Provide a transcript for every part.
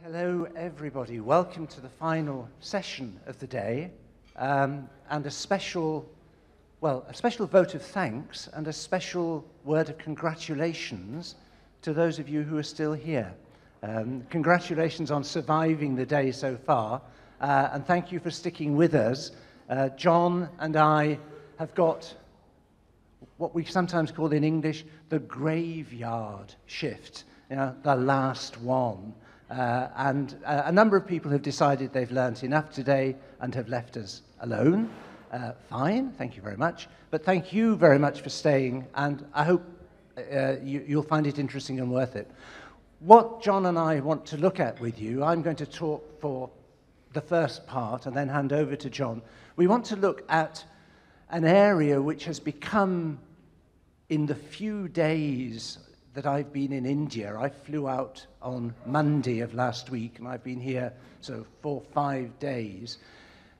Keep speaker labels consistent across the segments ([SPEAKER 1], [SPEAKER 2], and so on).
[SPEAKER 1] Hello, everybody. Welcome to the final session of the day, and a special vote of thanks and a special word of congratulations to those of you who are still here. Congratulations on surviving the day so far, and thank you for sticking with us. John and I have got what we sometimes call in English the graveyard shift, the last one. And a number of people have decided they've learnt enough today and have left us alone. Fine, thank you very much. But thank you very much for staying, and I hope you'll find it interesting and worth it. What John and I want to look at with you, I'm going to talk for the first part and then hand over to John. We want to look at an area which has become, in the few days that I've been in India. I flew out on Monday of last week, and I've been here 4 or 5 days,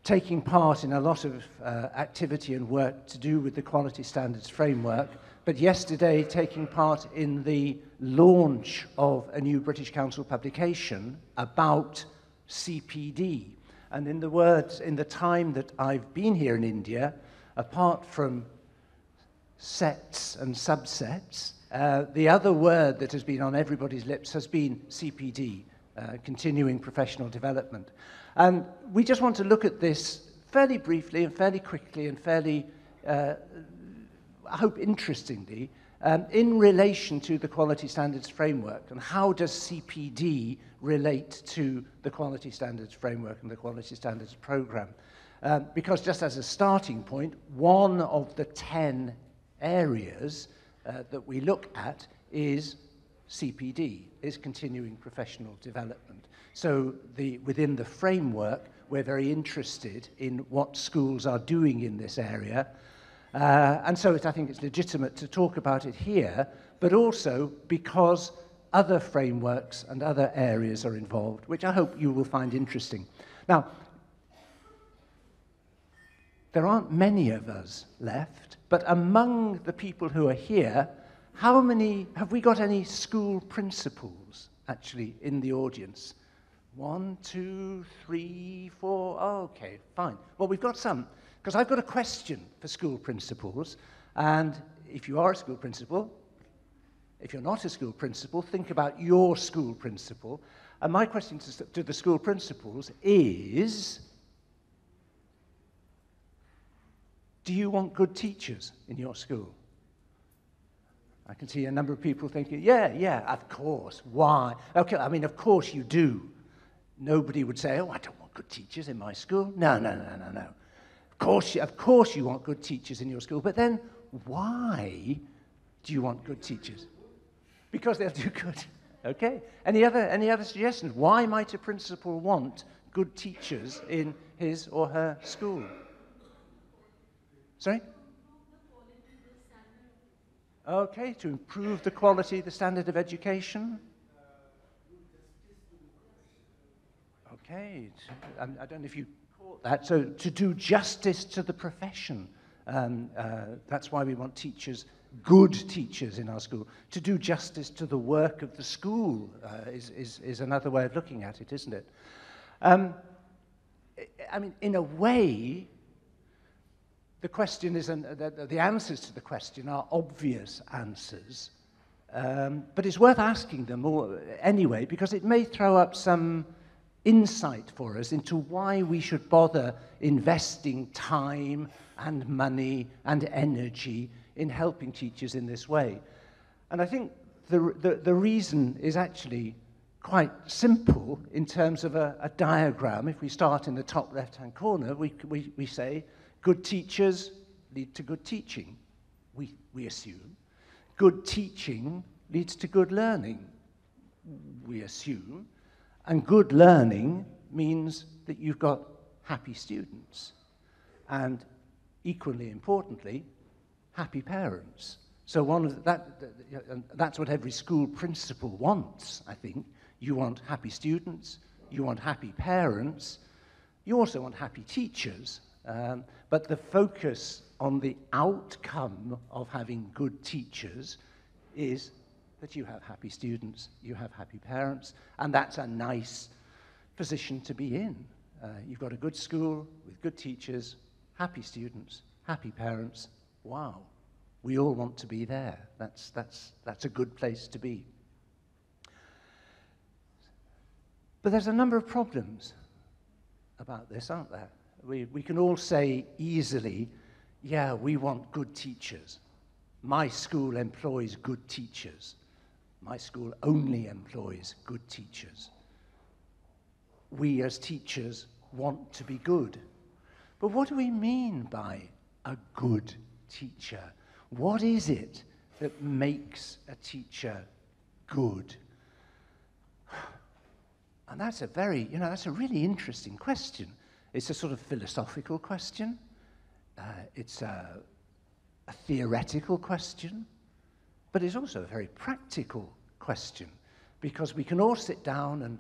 [SPEAKER 1] taking part in a lot of activity and work to do with the Quality Standards Framework, but yesterday taking part in the launch of a new British Council publication about CPD. And in the time that I've been here in India, apart from sets and subsets, the other word that has been on everybody's lips has been CPD, continuing professional development. And we just want to look at this fairly briefly and fairly quickly and fairly, I hope interestingly, in relation to the Quality Standards Framework, and how does CPD relate to the Quality Standards Framework and the Quality Standards Programme. Because just as a starting point, one of the 10 areas that we look at is CPD, is continuing professional development. So within the framework, we're very interested in what schools are doing in this area. And so I think it's legitimate to talk about it here, but also because other frameworks and other areas are involved, which I hope you will find interesting. Now, there aren't many of us left, but among the people who are here, have we got any school principals actually in the audience? 1, 2, 3, 4, oh, okay, fine. Well, we've got some, because I've got a question for school principals, and if you are a school principal, if you're not a school principal, think about your school principal. And my question to the school principals is, do you want good teachers in your school? I can see a number of people thinking, yeah, of course. Why? Okay, I mean, of course you do. Nobody would say, oh, I don't want good teachers in my school. No. Of course you want good teachers in your school, but then why do you want good teachers? Because they'll do good. Okay. Any other suggestions? Why might a principal want good teachers in his or her school? Sorry? Okay, to improve the quality, the standard of education. Okay, I don't know if you caught that. So to do justice to the profession. That's why we want teachers, good teachers in our school. To do justice to the work of the school is another way of looking at it, isn't it? I mean, in a way, the question is, the answers to the question are obvious answers, but it's worth asking them anyway, because it may throw up some insight for us into why we should bother investing time and money and energy in helping teachers in this way. And I think the reason is actually quite simple in terms of a diagram. If we start in the top left-hand corner, we say, good teachers lead to good teaching, we assume. Good teaching leads to good learning, we assume. And good learning means that you've got happy students. And equally importantly, happy parents. So that's what every school principal wants, I think. You want happy students, you want happy parents, you also want happy teachers. But the focus on the outcome of having good teachers is that you have happy students, you have happy parents, and that's a nice position to be in. You've got a good school with good teachers, happy students, happy parents. Wow, we all want to be there. That's a good place to be. But there's a number of problems about this, aren't there? We can all say easily, yeah, we want good teachers. My school employs good teachers. My school only employs good teachers. We as teachers want to be good. But what do we mean by a good teacher? What is it that makes a teacher good? And that's a that's a really interesting question. It's a sort of philosophical question. It's a theoretical question. But it's also a very practical question, because we can all sit down and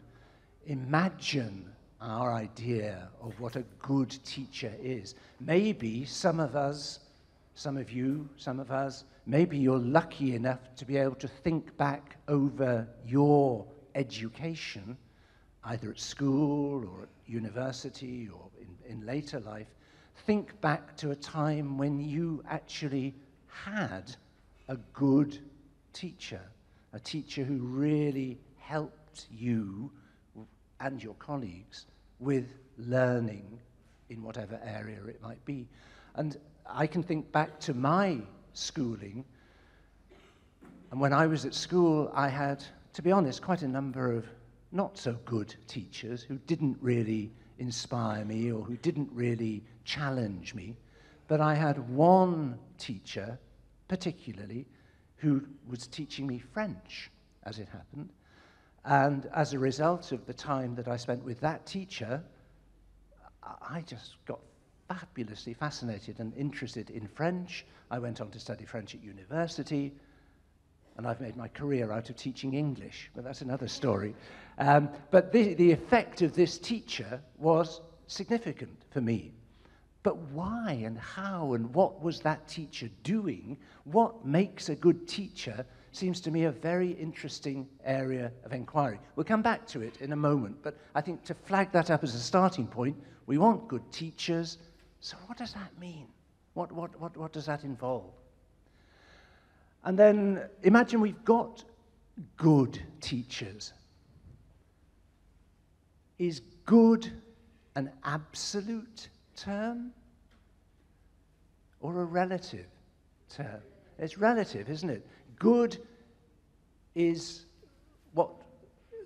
[SPEAKER 1] imagine our idea of what a good teacher is. Maybe some of us, some of you, some of us, maybe you're lucky enough to be able to think back over your education, either at school or at university or in later life. Think back to a time when you actually had a good teacher, a teacher who really helped you and your colleagues with learning in whatever area it might be. And I can think back to my schooling, and when I was at school, I had, to be honest, quite a number of not so good teachers who didn't really inspire me or who didn't really challenge me. But I had one teacher, particularly, who was teaching me French, as it happened. And as a result of the time that I spent with that teacher, I just got fabulously fascinated and interested in French. I went on to study French at university, and I've made my career out of teaching English, but that's another story. But the effect of this teacher was significant for me. But why and how and what was that teacher doing? What makes a good teacher seems to me a very interesting area of inquiry. We'll come back to it in a moment, but I think to flag that up as a starting point, we want good teachers. So what does that mean? What does that involve? And then imagine we've got good teachers. Is good an absolute term or a relative term? It's relative, isn't it? Good is what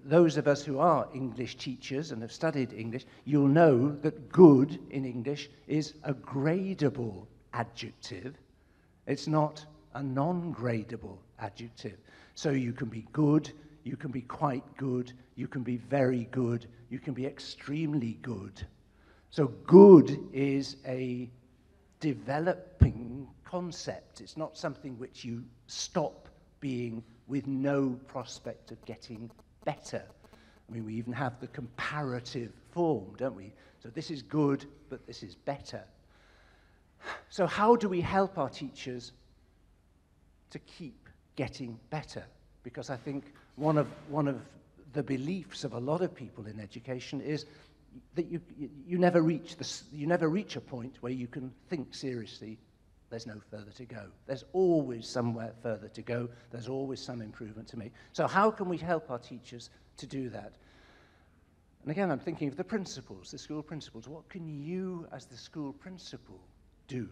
[SPEAKER 1] those of us who are English teachers and have studied English, you'll know that good in English is a gradable adjective. It's not a non-gradable adjective. So you can be good, you can be quite good, you can be very good, you can be extremely good. So good is a developing concept. It's not something which you stop being with no prospect of getting better. I mean, we even have the comparative form, don't we? So this is good, but this is better. So how do we help our teachers to keep getting better? Because I think one of the beliefs of a lot of people in education is that you never reach a point where you can think seriously, there's no further to go. There's always somewhere further to go. There's always some improvement to make. So how can we help our teachers to do that? And again, I'm thinking of the principals, the school principals. What can you, as the school principal, do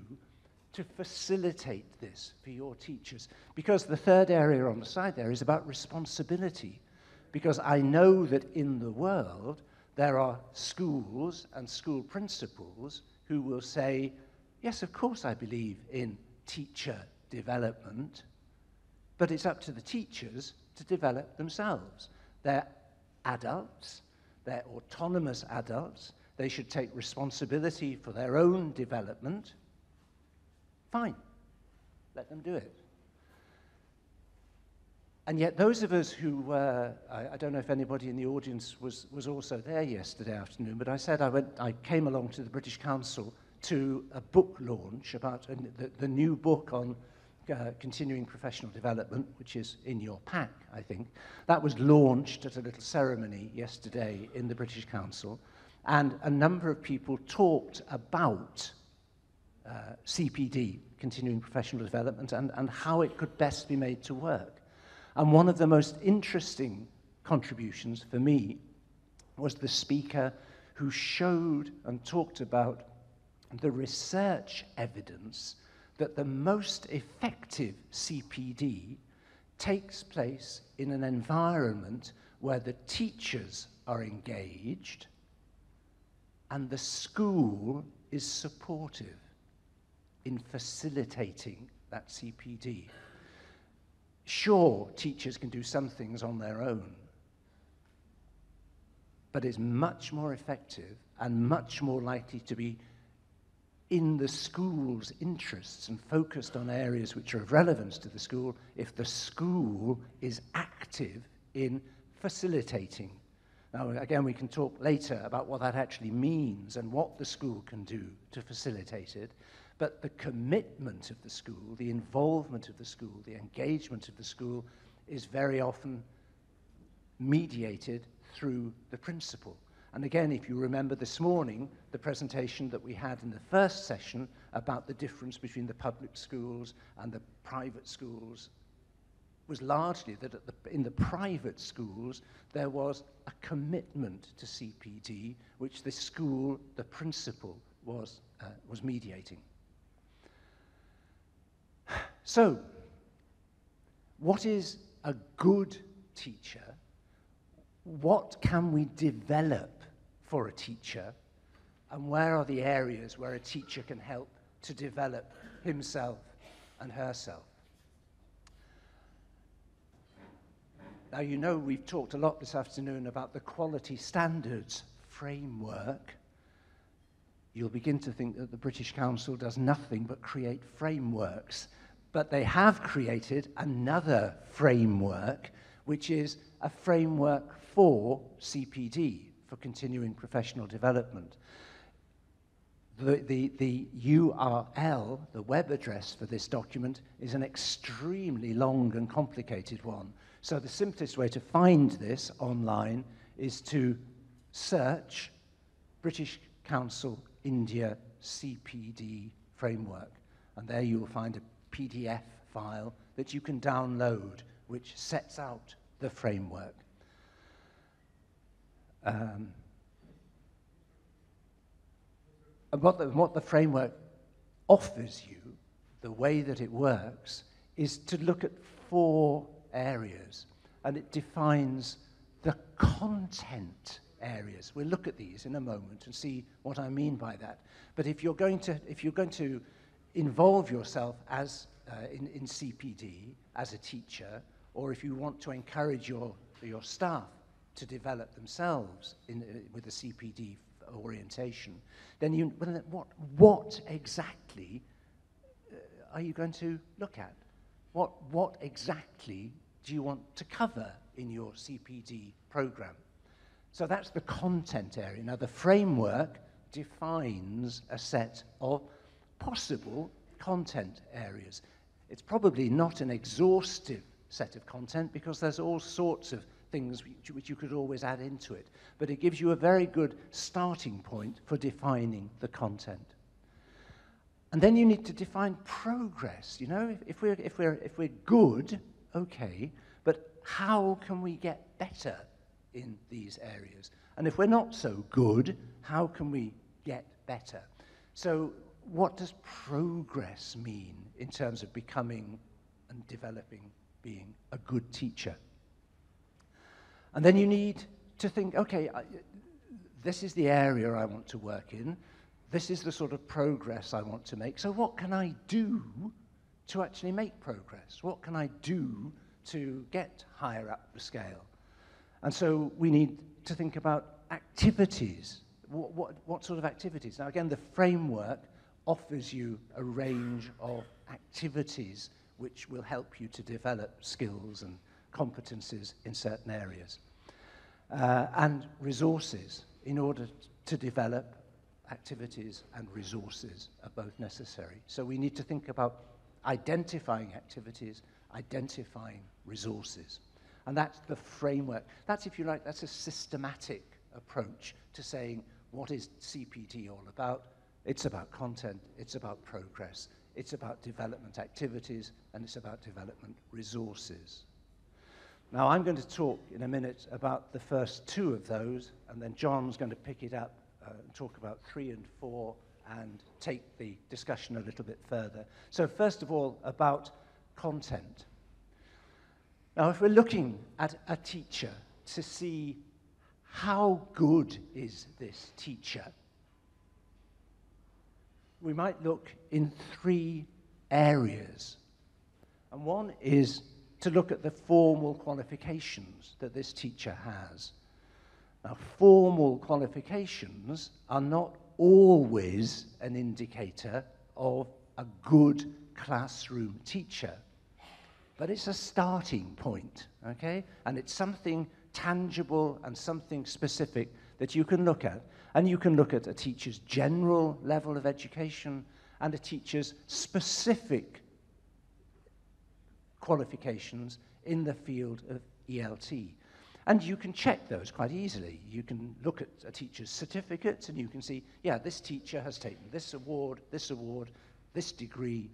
[SPEAKER 1] to facilitate this for your teachers? Because the third area on the side there is about responsibility. Because I know that in the world, there are schools and school principals who will say, yes, of course I believe in teacher development, but it's up to the teachers to develop themselves. They're adults, they're autonomous adults, they should take responsibility for their own development. Fine, let them do it. And yet those of us who, I don't know if anybody in the audience was also there yesterday afternoon, but I said I came along to the British Council to a book launch about the new book on Continuing Professional Development, which is in your pack, I think. That was launched at a little ceremony yesterday in the British Council, and a number of people talked about CPD, Continuing Professional Development, and how it could best be made to work. And one of the most interesting contributions for me was the speaker who showed and talked about the research evidence that the most effective CPD takes place in an environment where the teachers are engaged and the school is supportive in facilitating that CPD. Sure, teachers can do some things on their own, but it's much more effective and much more likely to be in the school's interests and focused on areas which are of relevance to the school if the school is active in facilitating. Now, again, we can talk later about what that actually means and what the school can do to facilitate it, but the commitment of the school, the involvement of the school, the engagement of the school is very often mediated through the principal. And again, if you remember this morning, the presentation that we had in the first session about the difference between the public schools and the private schools was largely that in the private schools, there was a commitment to CPD, which the school, the principal, was mediating. So, what is a good teacher? What can we develop for a teacher, and where are the areas where a teacher can help to develop himself and herself? Now, you know, we've talked a lot this afternoon about the quality standards framework. You'll begin to think that the British Council does nothing but create frameworks, but they have created another framework, which is a framework for CPD, for continuing professional development. The URL, the web address for this document, is an extremely long and complicated one. So the simplest way to find this online is to search British Council India CPD Framework. And there you will find a PDF file that you can download, which sets out the framework. And what the framework offers you, the way that it works, is to look at 4 areas, and it defines the content areas. We'll look at these in a moment and see what I mean by that. But if you're going to involve yourself as in CPD as a teacher, or if you want to encourage your staff to develop themselves with a CPD orientation, then what exactly are you going to look at? What exactly do you want to cover in your CPD program? So that's the content area. Now, the framework defines a set of possible content areas. It's probably not an exhaustive set of content because there's all sorts of things which you could always add into it, but it gives you a very good starting point for defining the content. And then you need to define progress. You know, if we're good, okay, but how can we get better in these areas? And if we're not so good, how can we get better? So what does progress mean in terms of becoming and developing, being a good teacher? And then you need to think, okay, this is the area I want to work in. This is the sort of progress I want to make. So what can I do to actually make progress? What can I do to get higher up the scale? And so we need to think about activities. What sort of activities? Now, again, the framework offers you a range of activities which will help you to develop skills and competencies in certain areas. And resources. In order to develop, activities and resources are both necessary. So we need to think about identifying activities, identifying resources. And that's the framework. That's, if you like, that's a systematic approach to saying, what is CPD all about? It's about content, it's about progress, it's about development activities, and it's about development resources. Now, I'm going to talk in a minute about the first two of those, and then John's going to pick it up and talk about 3 and 4 and take the discussion a little bit further. So first of all, about content. Now, if we're looking at a teacher to see how good is this teacher, we might look in 3 areas. And one is to look at the formal qualifications that this teacher has. Now, formal qualifications are not always an indicator of a good classroom teacher, but it's a starting point, okay? And it's something tangible and something specific that you can look at. And you can look at a teacher's general level of education and a teacher's specific qualifications in the field of ELT. And you can check those quite easily. You can look at a teacher's certificates and you can see, yeah, this teacher has taken this award, this degree,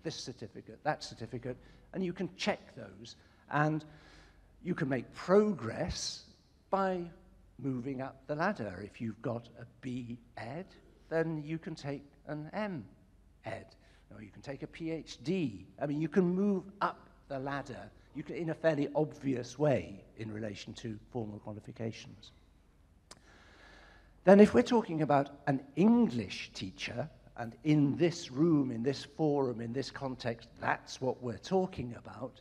[SPEAKER 1] this certificate, that certificate, and you can check those. And you can make progress by moving up the ladder. If you've got a B Ed, then you can take an M Ed, or you can take a PhD. I mean, you can move up the ladder in a fairly obvious way in relation to formal qualifications. Then if we're talking about an English teacher, and in this room, in this forum, in this context, that's what we're talking about,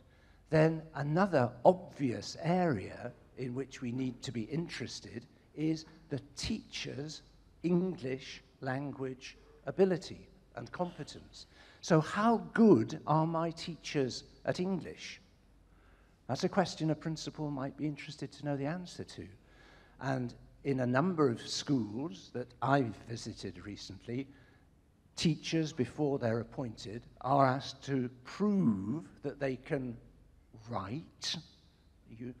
[SPEAKER 1] then another obvious area in which we need to be interested is the teacher's English language ability and competence. So how good are my teachers at English? That's a question a principal might be interested to know the answer to. And in a number of schools that I've visited recently, teachers, before they're appointed, are asked to prove that they can write,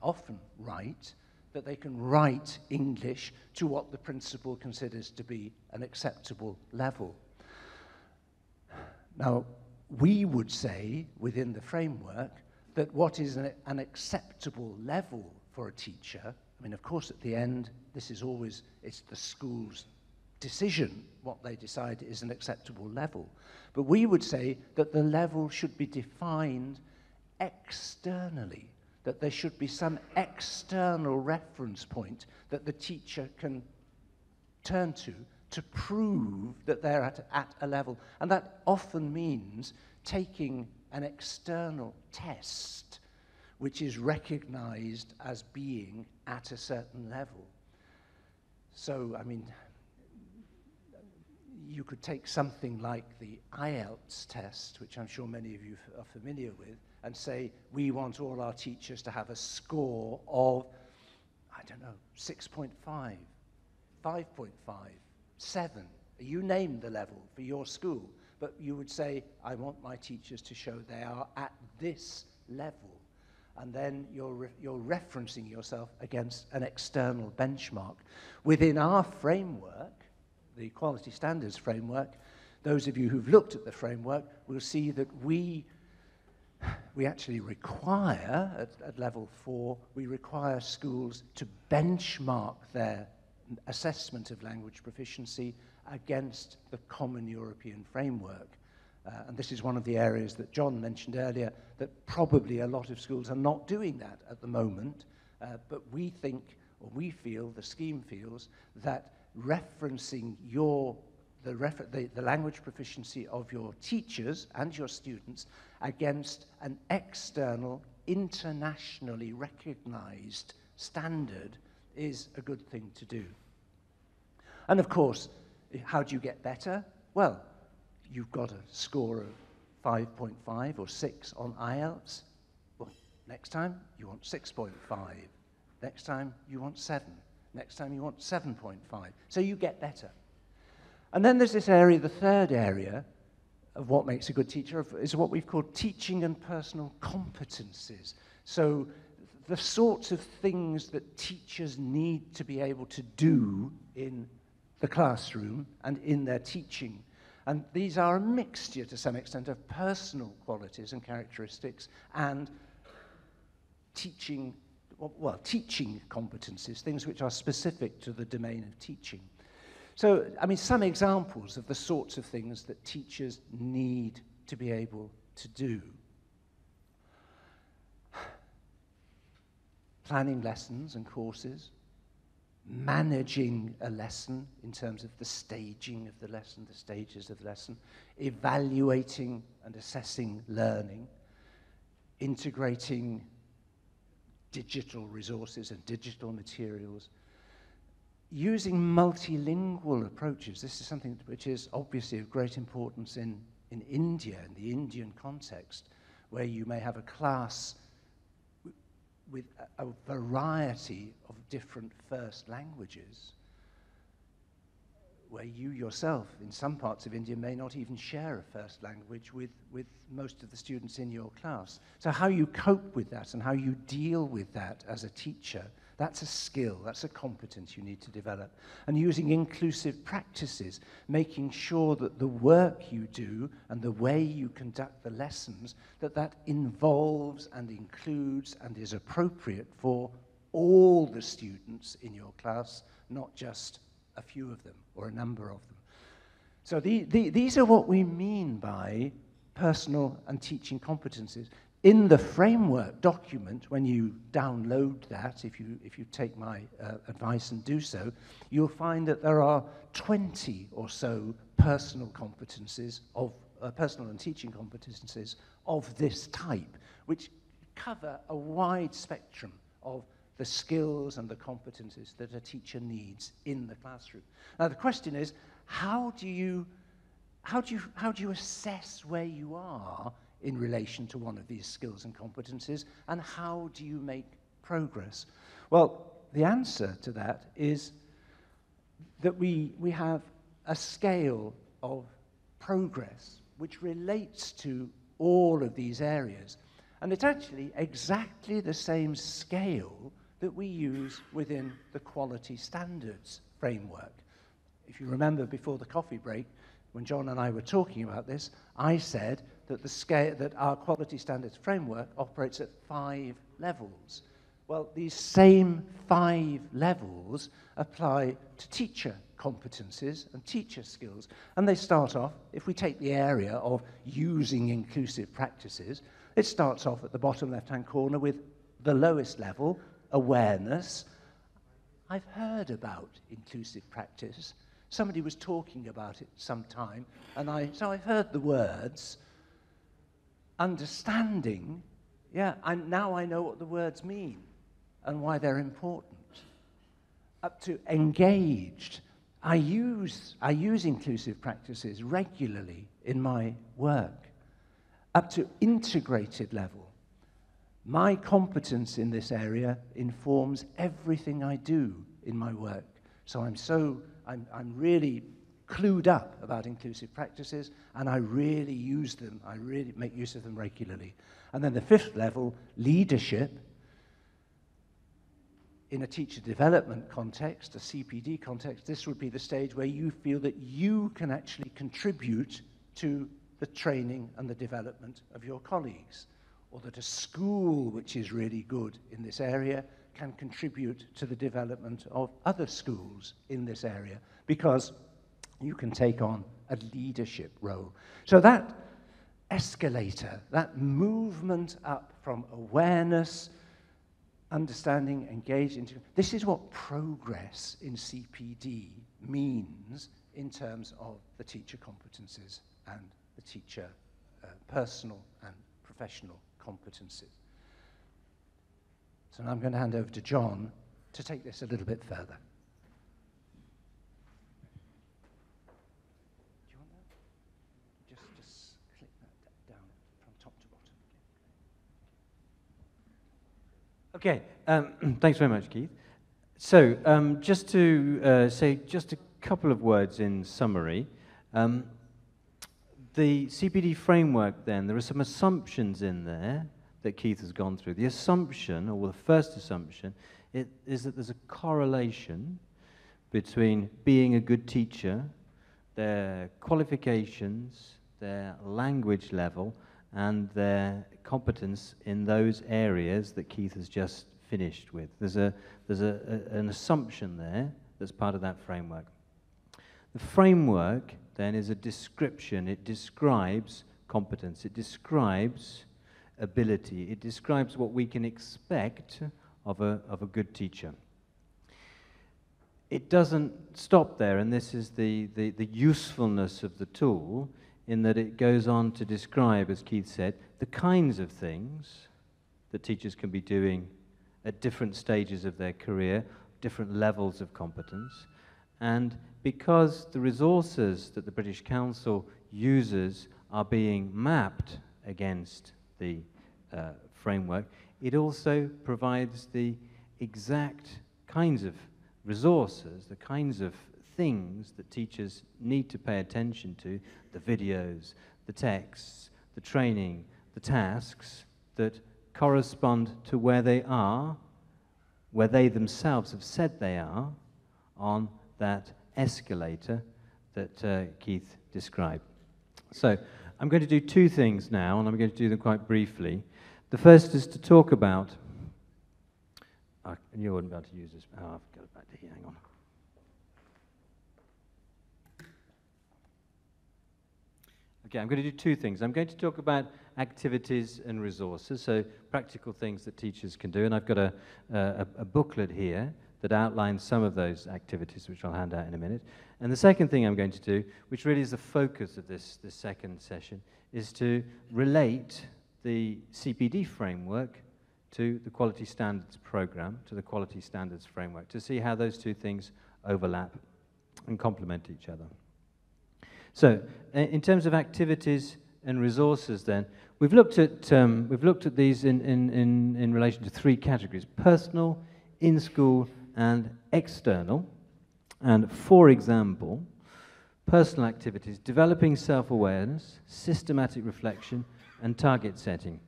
[SPEAKER 1] often write, that they can write English to what the principal considers to be an acceptable level. Now, we would say, within the framework, that what is an acceptable level for a teacher, I mean, of course, at the end, this is always, it's the school's decision, what they decide is an acceptable level. But we would say that the level should be defined externally, that there should be some external reference point that the teacher can turn to prove that they're at a level. And that often means taking an external test which is recognized as being at a certain level. So, I mean, you could take something like the IELTS test, which I'm sure many of you are familiar with, and say, we want all our teachers to have a score of, I don't know, 6.5, 5.5, 7. You name the level for your school, but you would say, I want my teachers to show they are at this level. And then you're referencing yourself against an external benchmark. Within our framework, the Quality Standards Framework, those of you who've looked at the framework will see that we actually require, at level 4, we require schools to benchmark their assessment of language proficiency against the Common European Framework. And this is one of the areas that John mentioned earlier, that probably a lot of schools are not doing that at the moment, but we think, or we feel, the scheme feels, that referencing the language proficiency of your teachers and your students against an external, internationally recognized standard is a good thing to do. And of course, how do you get better? Well, you've got a score of 5.5 or 6 on IELTS. Well, next time you want 6.5. Next time you want 7. Next time you want 7.5. So you get better. And then there's this area, the third area, of what makes a good teacher is what we've called teaching and personal competencies. So the sorts of things that teachers need to be able to do in the classroom and in their teaching. And these are a mixture, to some extent, of personal qualities and characteristics and teaching, well, teaching competencies, things which are specific to the domain of teaching. So, I mean, some examples of the sorts of things that teachers need to be able to do. Planning lessons and courses, managing a lesson in terms of the staging of the lesson, the stages of the lesson, evaluating and assessing learning, integrating digital resources and digital materials, using multilingual approaches. This is something which is obviously of great importance in India, in the Indian context, where you may have a class with a variety of different first languages, where you yourself, in some parts of India, may not even share a first language with most of the students in your class. So how you cope with that and how you deal with that as a teacher, that's a skill, that's a competence you need to develop. And using inclusive practices, making sure that the work you do and the way you conduct the lessons, that involves and includes and is appropriate for all the students in your class, not just a few of them or a number of them. So these are what we mean by personal and teaching competencies. In the framework document, when you download that, if you take my advice and do so, you'll find that there are 20 or so personal competencies of personal and teaching competencies of this type, which cover a wide spectrum of the skills and the competencies that a teacher needs in the classroom. Now the question is, how do you assess where you are in relation to one of these skills and competencies, and how do you make progress? Well, the answer to that is that we have a scale of progress which relates to all of these areas. And it's actually exactly the same scale that we use within the quality standards framework. If you remember before the coffee break, when John and I were talking about this, I said that that our quality standards framework operates at 5 levels. Well, these same 5 levels apply to teacher competencies and teacher skills. And they start off, if we take the area of using inclusive practices, it starts off at the bottom left-hand corner with the lowest level, awareness. I've heard about inclusive practice. Somebody was talking about it sometime, and so I heard the words. Understanding, now I know what the words mean and why they're important. Up to engaged. I use inclusive practices regularly in my work. Up to integrated level. My competence in this area informs everything I do in my work. So I'm really clued up about inclusive practices, and I really use them. I really make use of them regularly. And then the 5th level, leadership. In a teacher development context, a CPD context, this would be the stage where you feel that you can actually contribute to the training and the development of your colleagues, or that a school which is really good in this area can contribute to the development of other schools in this area, because you can take on a leadership role. So that escalator, that movement up from awareness, understanding, engaging, this is what progress in CPD means in terms of the teacher competencies and the teacher personal and professional competencies. So now I'm going to hand over to John to take this a little bit further. Do you want that? Just click that down from top to bottom.
[SPEAKER 2] Okay, thanks very much, Keith. So just to say just a couple of words in summary. The CPD framework then, there are some assumptions in there that Keith has gone through. The assumption, or the first assumption, is that there's a correlation between being a good teacher, their qualifications, their language level, and their competence in those areas that Keith has just finished with. There's an assumption there that's part of that framework. The framework then is a description. It describes competence. It describes ability. It describes what we can expect of a good teacher. It doesn't stop there, and this is the usefulness of the tool, in that it goes on to describe, as Keith said, the kinds of things that teachers can be doing at different stages of their career, different levels of competence. And because the resources that the British Council uses are being mapped against the framework, it also provides the exact kinds of resources, the kinds of things that teachers need to pay attention to, the videos, the texts, the training, the tasks that correspond to where they are, where they themselves have said they are, on that escalator that Keith described. So I'm going to do two things now, and I'm going to do them quite briefly. The first is to talk about, you wouldn't be able to use this, oh, I've got it back to here, hang on. Okay, I'm going to do two things. I'm going to talk about activities and resources, so practical things that teachers can do, and I've got a booklet here that outlines some of those activities, which I'll hand out in a minute. And the second thing I'm going to do, which really is the focus of this second session, is to relate the CPD framework to the Quality Standards Programme, to the Quality Standards Framework, to see how those two things overlap and complement each other. So, in terms of activities and resources then, we've looked at these in relation to three categories: personal, in-school, and external. And for example, personal activities: developing self-awareness, systematic reflection, and target setting.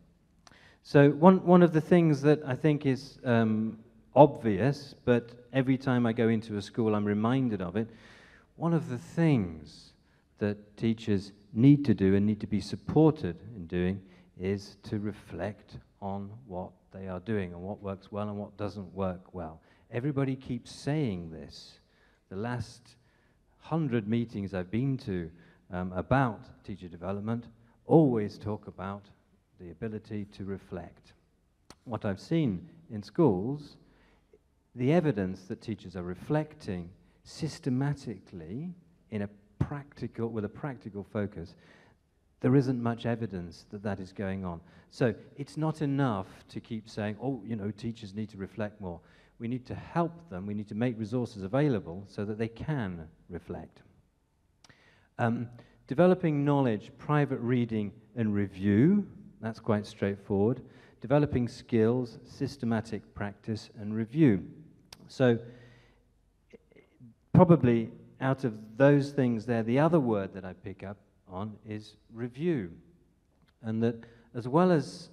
[SPEAKER 2] So one of the things that I think is obvious, but every time I go into a school I'm reminded of it, one of the things that teachers need to do and need to be supported in doing is to reflect on what they are doing and what works well and what doesn't work well. Everybody keeps saying this. The last 100 meetings I've been to about teacher development always talk about the ability to reflect. What I've seen in schools, the evidence that teachers are reflecting systematically in a practical, with a practical focus, there isn't much evidence that that is going on. So it's not enough to keep saying, oh, you know, teachers need to reflect more. We need to help them, we need to make resources available so that they can reflect. Developing knowledge, private reading and review, that's quite straightforward. Developing skills, systematic practice and review. So probably out of those things there, the other word that I pick up on is review. And that as well as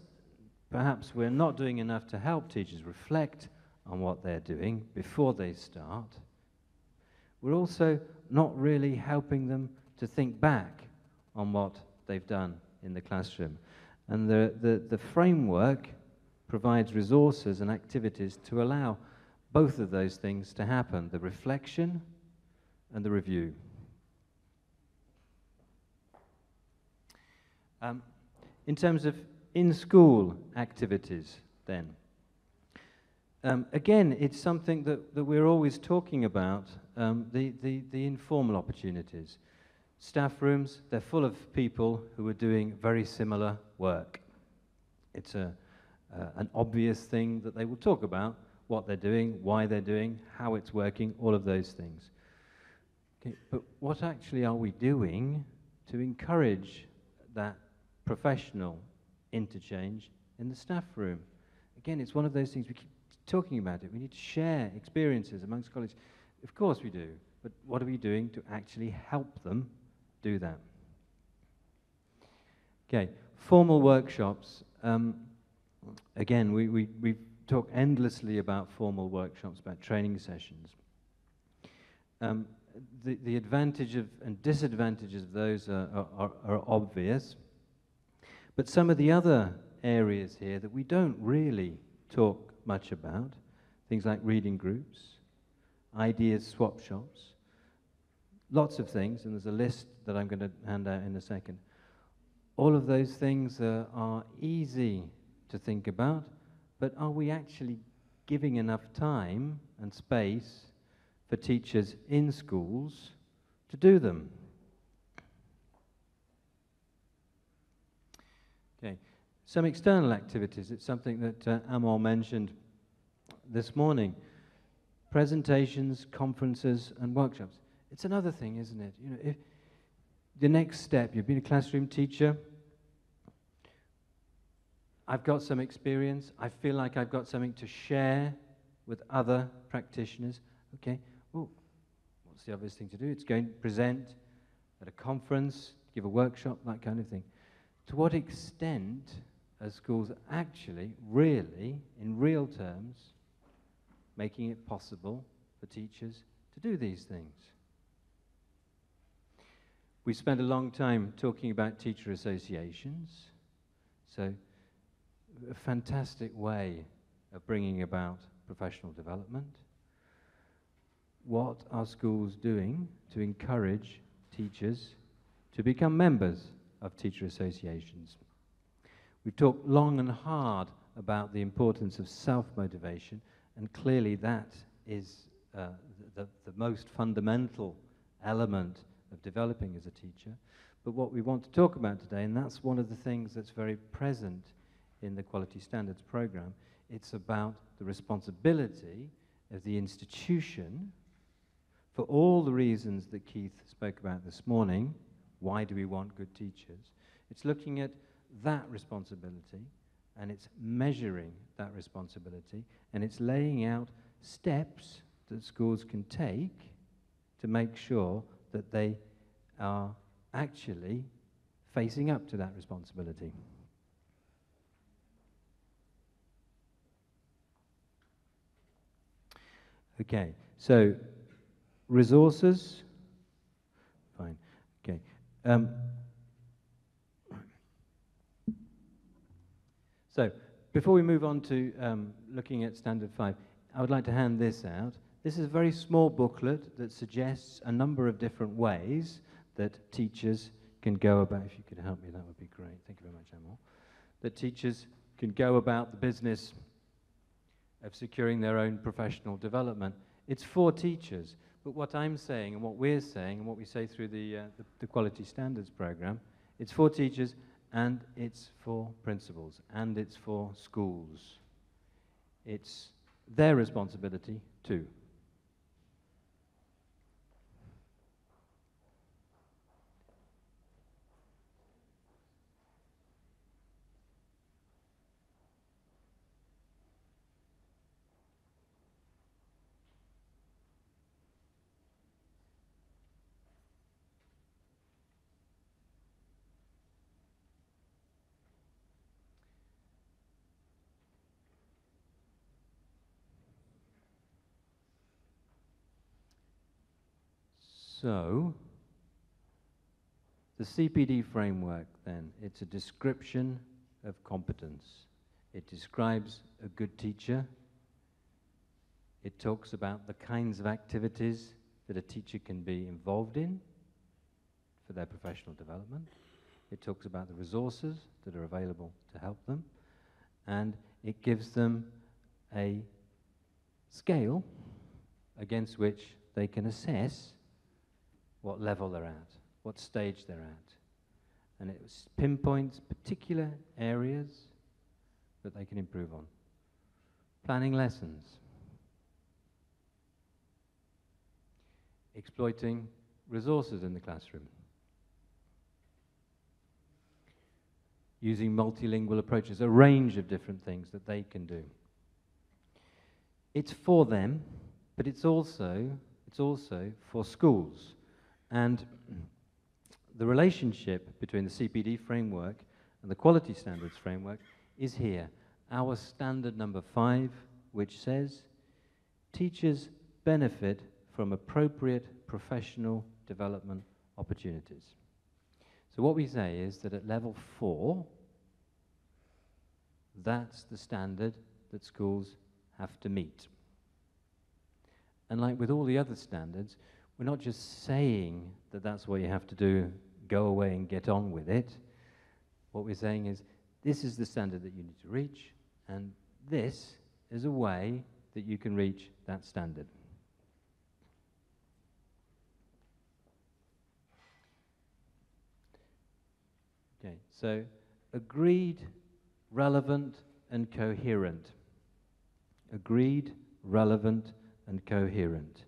[SPEAKER 2] perhaps we're not doing enough to help teachers reflect on what they're doing before they start, we're also not really helping them to think back on what they've done in the classroom. And the framework provides resources and activities to allow both of those things to happen, the reflection and the review. In terms of in-school activities then, again, it's something that we're always talking about, the informal opportunities. Staff rooms, they're full of people who are doing very similar work. It's an obvious thing that they will talk about, what they're doing, why they're doing, how it's working, all of those things. Okay, but what actually are we doing to encourage that professional interchange in the staff room? Again, it's one of those things, we keep talking about it. We need to share experiences amongst colleagues. Of course we do, but what are we doing to actually help them do that? Okay, formal workshops. Again, we talk endlessly about formal workshops, about training sessions. The advantage of and disadvantages of those are obvious, but some of the other areas here that we don't really talk much about, things like reading groups, ideas swap shops, lots of things, and there's a list that I'm going to hand out in a second. All of those things are easy to think about, but are we actually giving enough time and space for teachers in schools to do them? Okay, some external activities. It's something that Amol mentioned this morning. Presentations, conferences, and workshops. It's another thing, isn't it? You know, if the next step, you've been a classroom teacher, I've got some experience, I feel like I've got something to share with other practitioners. Okay, well, what's the obvious thing to do? It's going to present at a conference, give a workshop, that kind of thing. To what extent are schools actually, really, in real terms, making it possible for teachers to do these things? We spent a long time talking about teacher associations, so a fantastic way of bringing about professional development. What are schools doing to encourage teachers to become members of teacher associations? We've talked long and hard about the importance of self-motivation, and clearly that is the most fundamental element of developing as a teacher. But what we want to talk about today, and that's one of the things that's very present in the Quality Standards Programme, it's about the responsibility of the institution for all the reasons that Keith spoke about this morning. Why do we want good teachers? It's looking at that responsibility, and it's measuring that responsibility, and it's laying out steps that schools can take to make sure that they are actually facing up to that responsibility. Okay, so resources, fine, okay. So before we move on to looking at Standard 5, I would like to hand this out. This is a very small booklet that suggests a number of different ways that teachers can go about. If you could help me, that would be great. Thank you very much, Emil. That teachers can go about the business of securing their own professional development. It's for teachers, but what I'm saying and what we're saying and what we say through the Quality Standards Programme, it's for teachers and it's for principals and it's for schools. It's their responsibility too. So, the CPD framework then, it's a description of competence. It describes a good teacher. It talks about the kinds of activities that a teacher can be involved in for their professional development. It talks about the resources that are available to help them. And it gives them a scale against which they can assess what level they're at, what stage they're at. And it pinpoints particular areas that they can improve on. Planning lessons. Exploiting resources in the classroom. Using multilingual approaches, a range of different things that they can do. It's for them, but it's also for schools. And the relationship between the CPD framework And the Quality Standards Framework is here. Our standard number 5, which says, teachers benefit from appropriate professional development opportunities. So what we say is that at level 4, that's the standard that schools have to meet. And like with all the other standards, we're not just saying that that's what you have to do, go away and get on with it. What we're saying is, this is the standard that you need to reach, and this is a way that you can reach that standard. Okay, so agreed, relevant, and coherent. Agreed, relevant, and coherent.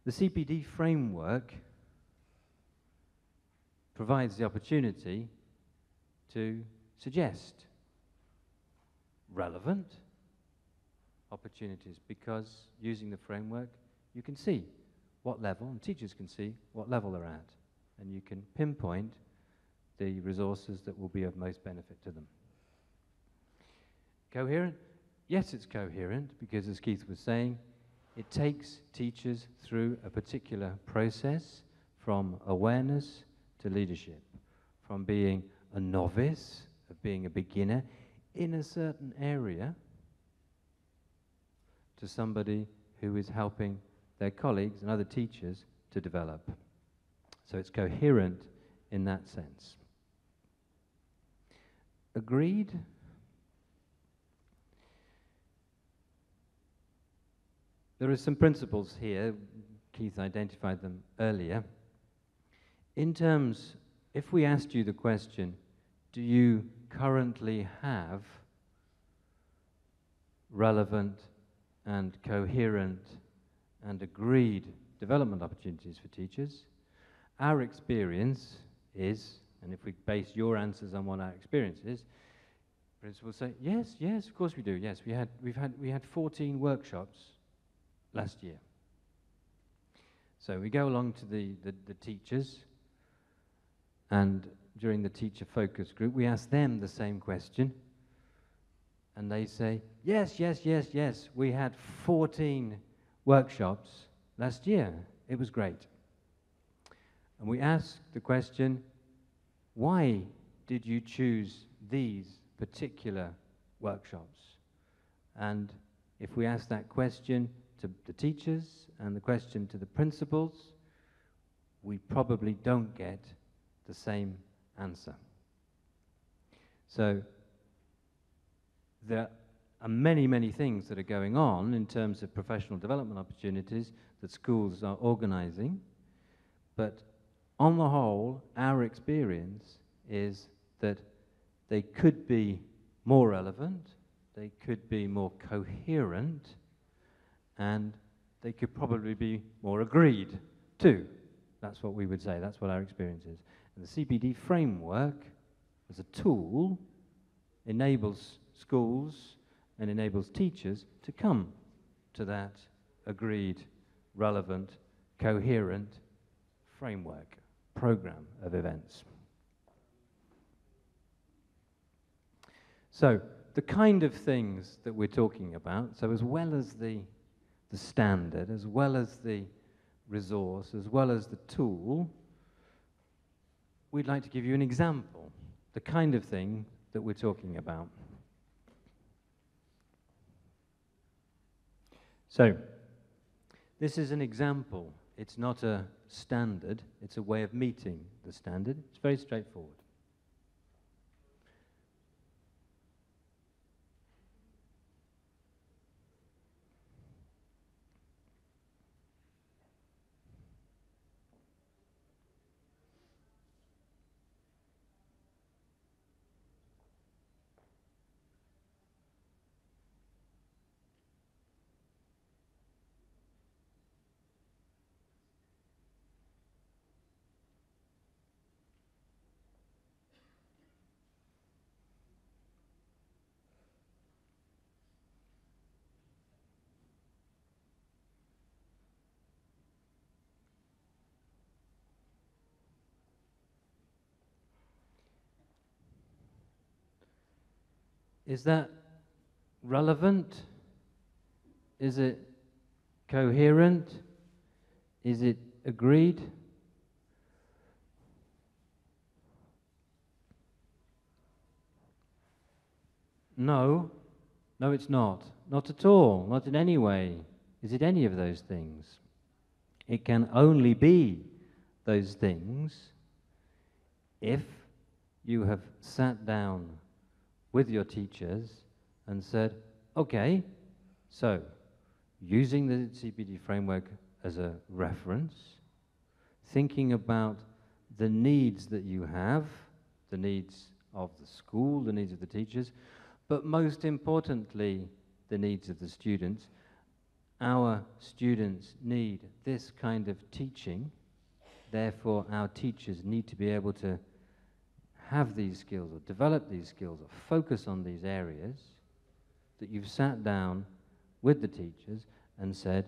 [SPEAKER 2] The CPD framework provides the opportunity to suggest relevant opportunities, because using the framework you can see what level, and teachers can see what level they're at, and you can pinpoint the resources that will be of most benefit to them. Coherent? Yes, it's coherent, because as Keith was saying, it takes teachers through a particular process from awareness to leadership, from being a novice, of being a beginner in a certain area, to somebody who is helping their colleagues and other teachers to develop. So it's coherent in that sense. Agreed? There are some principles here. Keith identified them earlier. In terms, if we asked you the question, do you currently have relevant and coherent and agreed development opportunities for teachers? Our experience is, and if we base your answers on what our experience is, principals say, yes, yes, of course we do. Yes, we had 14 workshops last year. So we go along to the teachers, and during the teacher focus group, we ask them the same question, and they say, yes, yes, yes, yes, we had 14 workshops last year. It was great. And we ask the question, why did you choose these particular workshops? And if we ask that question to the teachers and the question to the principals, we probably don't get the same answer. So there are many, many things that are going on in terms of professional development opportunities that schools are organizing, but on the whole, our experience is that they could be more relevant, they could be more coherent, and they could probably be more agreed too. That's what we would say, that's what our experience is. And the CPD framework, as a tool, enables schools and enables teachers to come to that agreed, relevant, coherent framework, program of events. So, the kind of things that we're talking about, so as well as the standard, as well as the resource, as well as the tool, we'd like to give you an example, the kind of thing that we're talking about. So, this is an example. It's not a standard, it's a way of meeting the standard. It's very straightforward. Is that relevant? Is it coherent? Is it agreed? No, no it's not. Not at all, not in any way. Is it any of those things? It can only be those things if you have sat down with your teachers and said, okay, so using the CPD framework as a reference, thinking about the needs that you have, the needs of the school, the needs of the teachers, but most importantly, the needs of the students. Our students need this kind of teaching, therefore our teachers need to be able to have these skills or develop these skills or focus on these areas, that you've sat down with the teachers and said,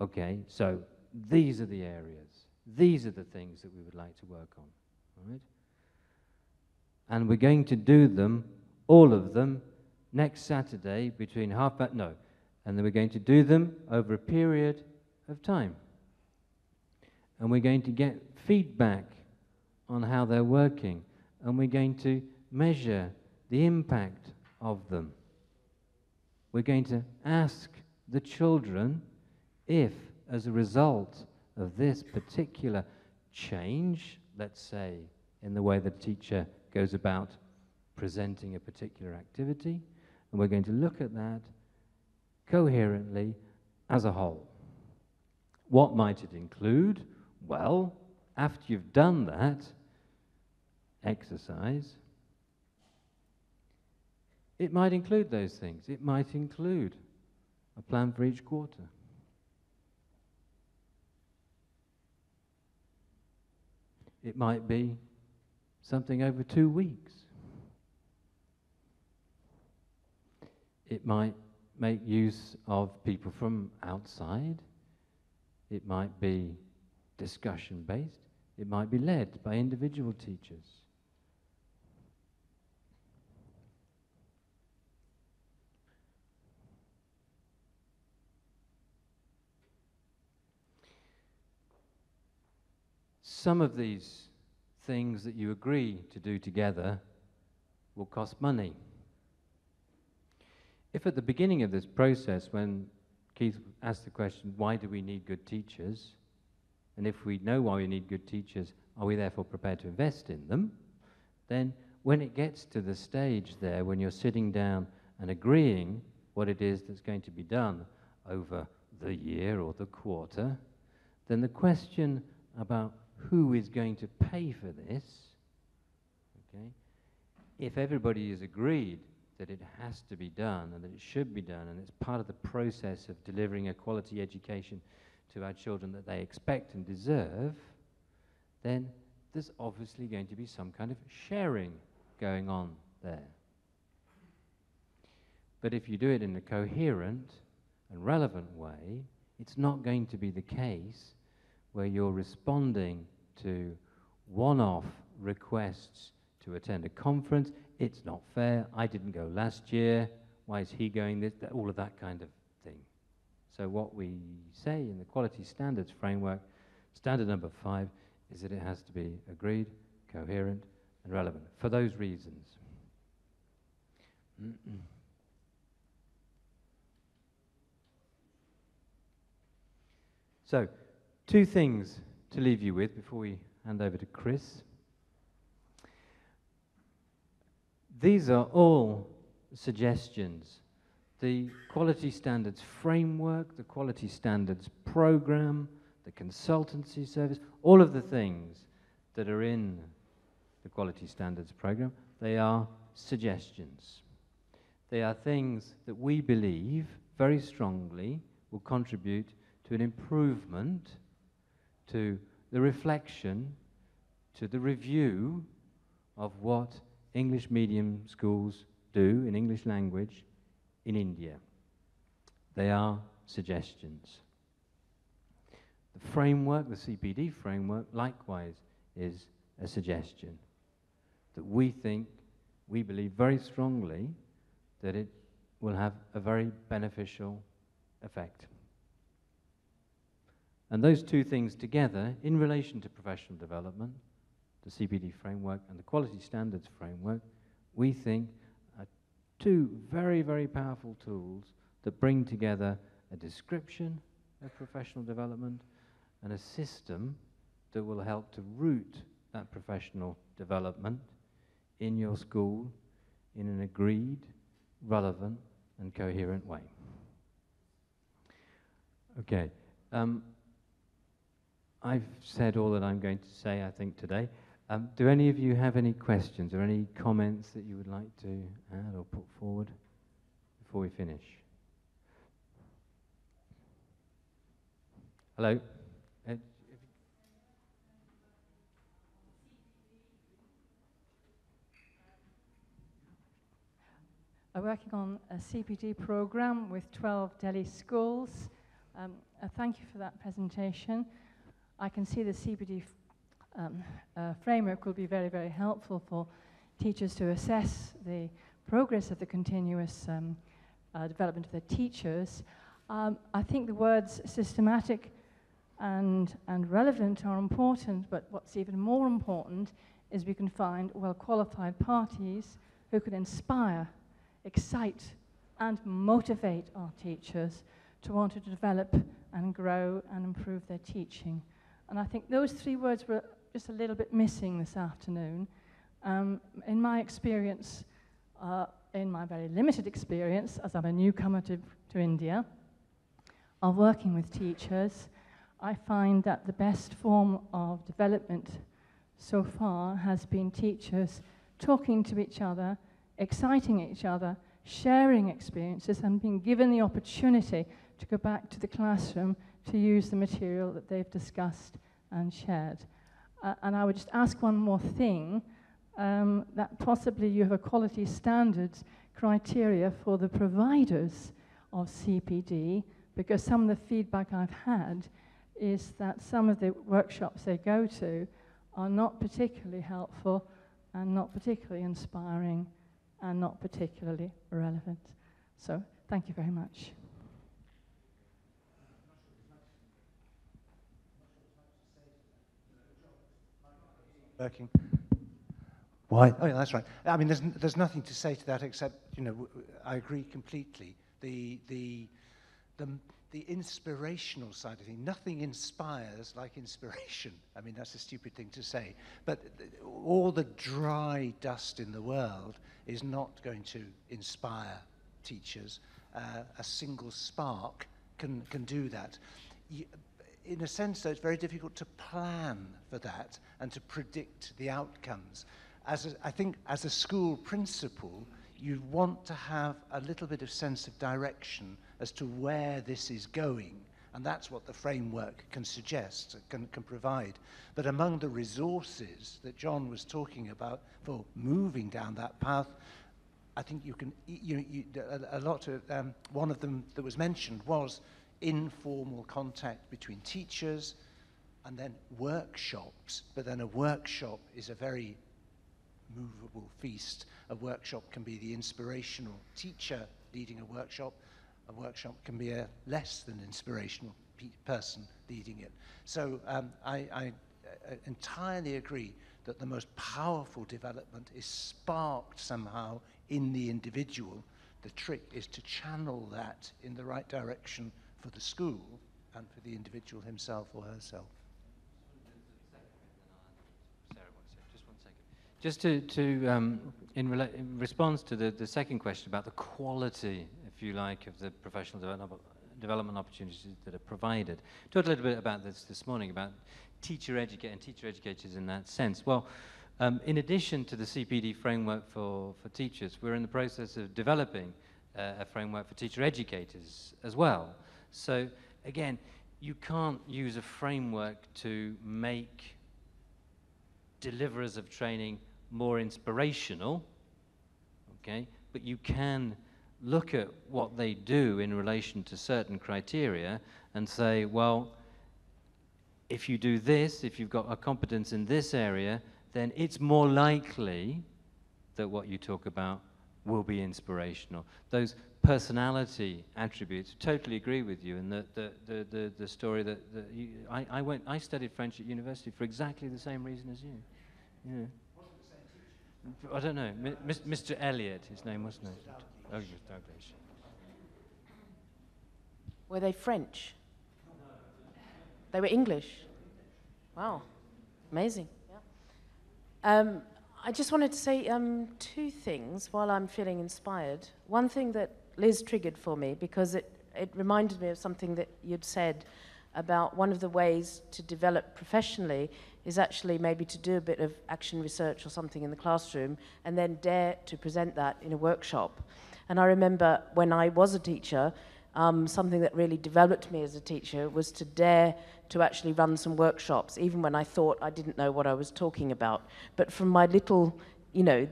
[SPEAKER 2] okay, so these are the areas, these are the things that we would like to work on, all right? And we're going to do them, all of them, next Saturday between and then we're going to do them over a period of time. And we're going to get feedback on how they're working, and we're going to measure the impact of them. We're going to ask the children if, as a result of this particular change, let's say in the way the teacher goes about presenting a particular activity, and we're going to look at that coherently as a whole. What might it include? Well, after you've done that exercise, it might include those things. It might include a plan for each quarter. It might be something over 2 weeks. It might make use of people from outside. It might be discussion-based. It might be led by individual teachers. Some of these things that you agree to do together will cost money. If at the beginning of this process, when Keith asked the question, why do we need good teachers? And if we know why we need good teachers, are we therefore prepared to invest in them? Then when it gets to the stage there, when you're sitting down and agreeing what it is that's going to be done over the year or the quarter, then the question about who is going to pay for this, okay, if everybody is agreed that it has to be done and that it should be done and it's part of the process of delivering a quality education to our children that they expect and deserve, then there's obviously going to be some kind of sharing going on there. But if you do it in a coherent and relevant way, it's not going to be the case where you're responding to one-off requests to attend a conference. It's not fair, I didn't go last year, why is he going this, all of that kind of thing. So what we say in the Quality Standards Framework, standard number 5, is that it has to be agreed, coherent, and relevant, for those reasons. So, 2 things to leave you with before we hand over to Chris. These are all suggestions. The Quality Standards Framework, the Quality Standards Program, the Consultancy Service, all of the things that are in the Quality Standards Program, they are suggestions. They are things that we believe very strongly will contribute to an improvement, to the reflection, to the review of what English medium schools do in English language in India. They are suggestions. The framework, the CPD framework, likewise is a suggestion that we believe very strongly that it will have a very beneficial effect. And those two things together, in relation to professional development, the CPD framework and the quality standards framework, we think are two very, very powerful tools that bring together a description of professional development and a system that will help to root that professional development in your school in an agreed, relevant, and coherent way. Okay. I've said all that I'm going to say, I think, today. Do any of you have any questions or any comments that you would like to add or put forward before we finish? Hello?
[SPEAKER 3] I'm working on a CPD program with 12 Delhi schools. Thank you for that presentation. I can see the CPD framework will be very, very helpful for teachers to assess the progress of the continuous development of their teachers. I think the words systematic and relevant are important, but what's even more important is we can find well-qualified parties who can inspire, excite, and motivate our teachers to want to develop and grow and improve their teaching. And I think those three words were just a little bit missing this afternoon. In my experience, in my very limited experience, as I'm a newcomer to India, of working with teachers, I find that the best form of development so far has been teachers talking to each other, exciting each other, sharing experiences, and being given the opportunity to go back to the classroom to use the material that they've discussed and shared. And I would just ask one more thing, that possibly you have a quality standards criteria for the providers of CPD, because some of the feedback I've had is that some of the workshops they go to are not particularly helpful and not particularly inspiring and not particularly relevant. So thank you very much.
[SPEAKER 1] Working. Why? Oh, yeah, that's right. I mean, there's nothing to say to that except, you know, I agree completely. The inspirational side of things, nothing inspires like inspiration. I mean, that's a stupid thing to say. But all the dry dust in the world is not going to inspire teachers. A single spark can do that. In a sense, though, it's very difficult to plan for that and to predict the outcomes. I think as a school principal, you want to have a little bit of sense of direction as to where this is going, and that's what the framework can suggest, can provide. But among the resources that John was talking about for moving down that path, I think you can, a lot of, one of them that was mentioned was informal contact between teachers, and then workshops. But then a workshop is a very movable feast. A workshop can be the inspirational teacher leading a workshop. A workshop can be a less than inspirational person leading it. So I entirely agree that the most powerful development is sparked somehow in the individual. The trick is to channel that in the right direction for the school and for the individual himself or herself.
[SPEAKER 2] Just to in response to the second question about the quality, if you like, of the professional development opportunities that are provided. Talked a little bit about this morning, about teacher educators in that sense. Well, in addition to the CPD framework for teachers, we're in the process of developing a framework for teacher educators as well. So again, you can't use a framework to make deliverers of training more inspirational, okay? But you can look at what they do in relation to certain criteria and say, well, if you do this, if you've got a competence in this area, then it's more likely that what you talk about will be inspirational. Those personality attributes, totally agree with you, and the story that I studied French at university for exactly the same reason as you. Yeah. I don't know, Mr. Elliot, his name wasn't it? Oh, Mr. Douglas.
[SPEAKER 4] Were they French? They were English. Wow, amazing. Yeah. I just wanted to say two things while I'm feeling inspired. One thing that Liz triggered for me, because it reminded me of something that you'd said about one of the ways to develop professionally is actually maybe to do a bit of action research or something in the classroom and then dare to present that in a workshop. And I remember when I was a teacher, something that really developed me as a teacher was to dare to actually run some workshops, even when I thought I didn't know what I was talking about. But from my little,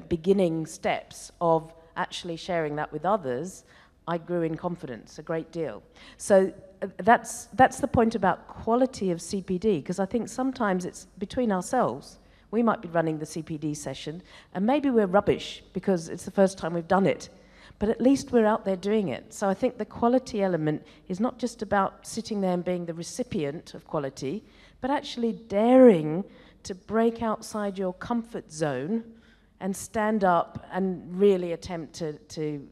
[SPEAKER 4] beginning steps of actually sharing that with others, I grew in confidence a great deal. So that's the point about quality of CPD, because I think sometimes it's between ourselves. We might be running the CPD session, and maybe we're rubbish because it's the first time we've done it. But at least we're out there doing it. So I think the quality element is not just about sitting there and being the recipient of quality, but actually daring to break outside your comfort zone and stand up and really attempt to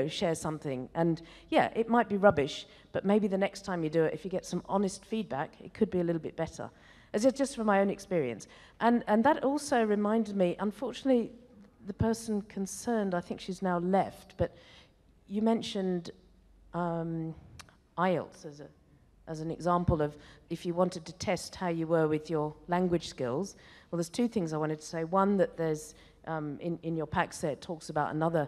[SPEAKER 4] share something. And yeah, it might be rubbish, but maybe the next time you do it, if you get some honest feedback, it could be a little bit better. As it's just from my own experience. And that also reminded me, unfortunately, the person concerned, I think she's now left, but you mentioned IELTS as an example of if you wanted to test how you were with your language skills. Well, there's two things I wanted to say. One, that there's, in your packs there, it talks about another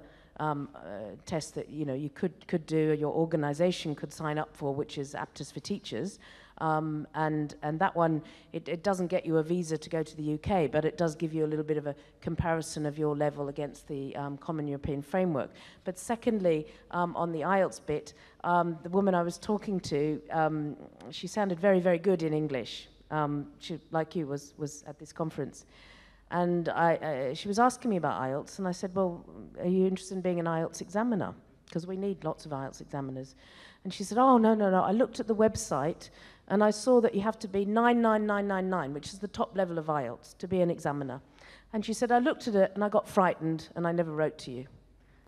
[SPEAKER 4] test that you could do, or your organisation could sign up for, which is Aptus for Teachers. And that one, it doesn't get you a visa to go to the UK, but it does give you a little bit of a comparison of your level against the Common European Framework. But secondly, on the IELTS bit, the woman I was talking to, she sounded very, very good in English. She, like you, was at this conference. And she was asking me about IELTS, and I said, well, are you interested in being an IELTS examiner? Because we need lots of IELTS examiners. And she said, oh, no. I looked at the website, and I saw that you have to be 99999, which is the top level of IELTS, to be an examiner. And she said, I looked at it, and I got frightened, and I never wrote to you.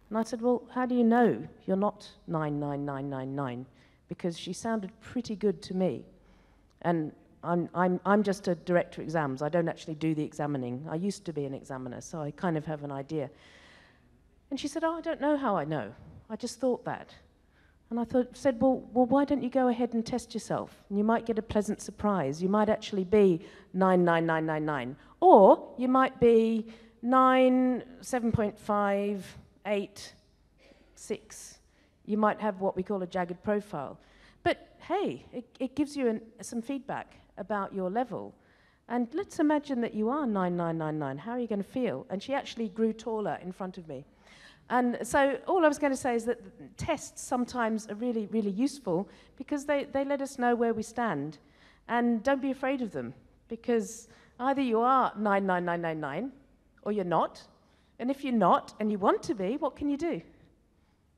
[SPEAKER 4] And I said, well, how do you know you're not 99999? Because she sounded pretty good to me. And I'm just a director of exams. I don't actually do the examining. I used to be an examiner, so I kind of have an idea. And she said, oh, I don't know how I know. I just thought that. And I said, well, why don't you go ahead and test yourself? And you might get a pleasant surprise. You might actually be 99999. Or you might be 9, 7.5, 8, 6. You might have what we call a jagged profile. But hey, it gives you some feedback about your level. And let's imagine that you are 9999. How are you going to feel? And she actually grew taller in front of me. And so all I was going to say is that tests sometimes are really, really useful because they let us know where we stand. And don't be afraid of them, because either you are 99999 or you're not. And if you're not and you want to be, what can you do?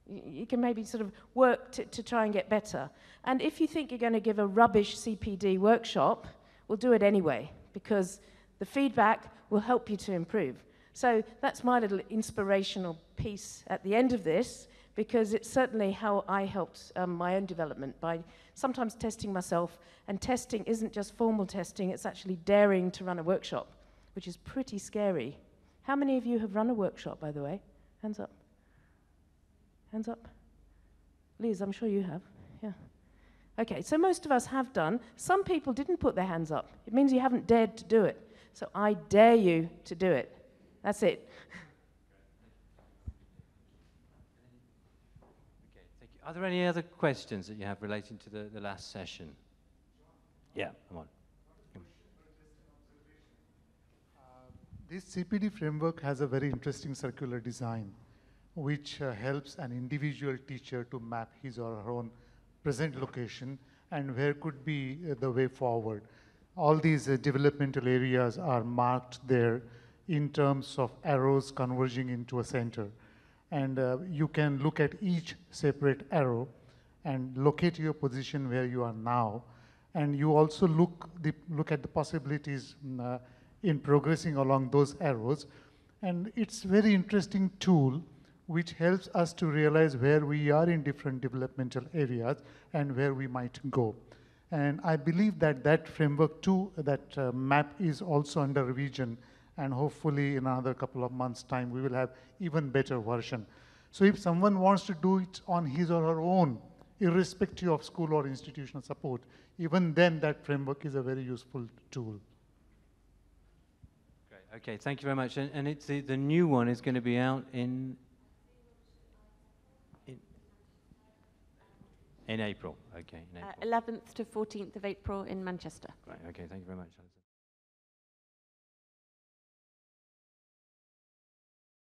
[SPEAKER 4] You can maybe sort of work to try and get better. And if you think you're going to give a rubbish CPD workshop, we'll do it anyway, because the feedback will help you to improve. So that's my little inspirational piece at the end of this, because it's certainly how I helped my own development by sometimes testing myself. And testing isn't just formal testing, it's actually daring to run a workshop, which is pretty scary. How many of you have run a workshop, by the way? Hands up. Hands up. Liz, I'm sure you have. Yeah. Okay, so most of us have done. Some people didn't put their hands up. It means you haven't dared to do it. So I dare you to do it. That's it.
[SPEAKER 2] Okay, thank you. Are there any other questions that you have relating to the last session? Yeah, come on.
[SPEAKER 5] This CPD framework has a very interesting circular design, which helps an individual teacher to map his or her own present location and where could be the way forward. All these developmental areas are marked there in terms of arrows converging into a center. And you can look at each separate arrow and locate your position where you are now. And you also look at the possibilities in progressing along those arrows. And it's a very interesting tool which helps us to realize where we are in different developmental areas and where we might go. And I believe that that framework too, that map is also under revision, and hopefully in another couple of months' time we will have even better version. So if someone wants to do it on his or her own, irrespective of school or institutional support, even then that framework is a very useful tool.
[SPEAKER 2] Great. Okay, thank you very much. And it's the new one is going to be out in April. Okay. In April.
[SPEAKER 6] 11th to 14th of April in Manchester.
[SPEAKER 2] Right. Okay. Thank you very much, Alison.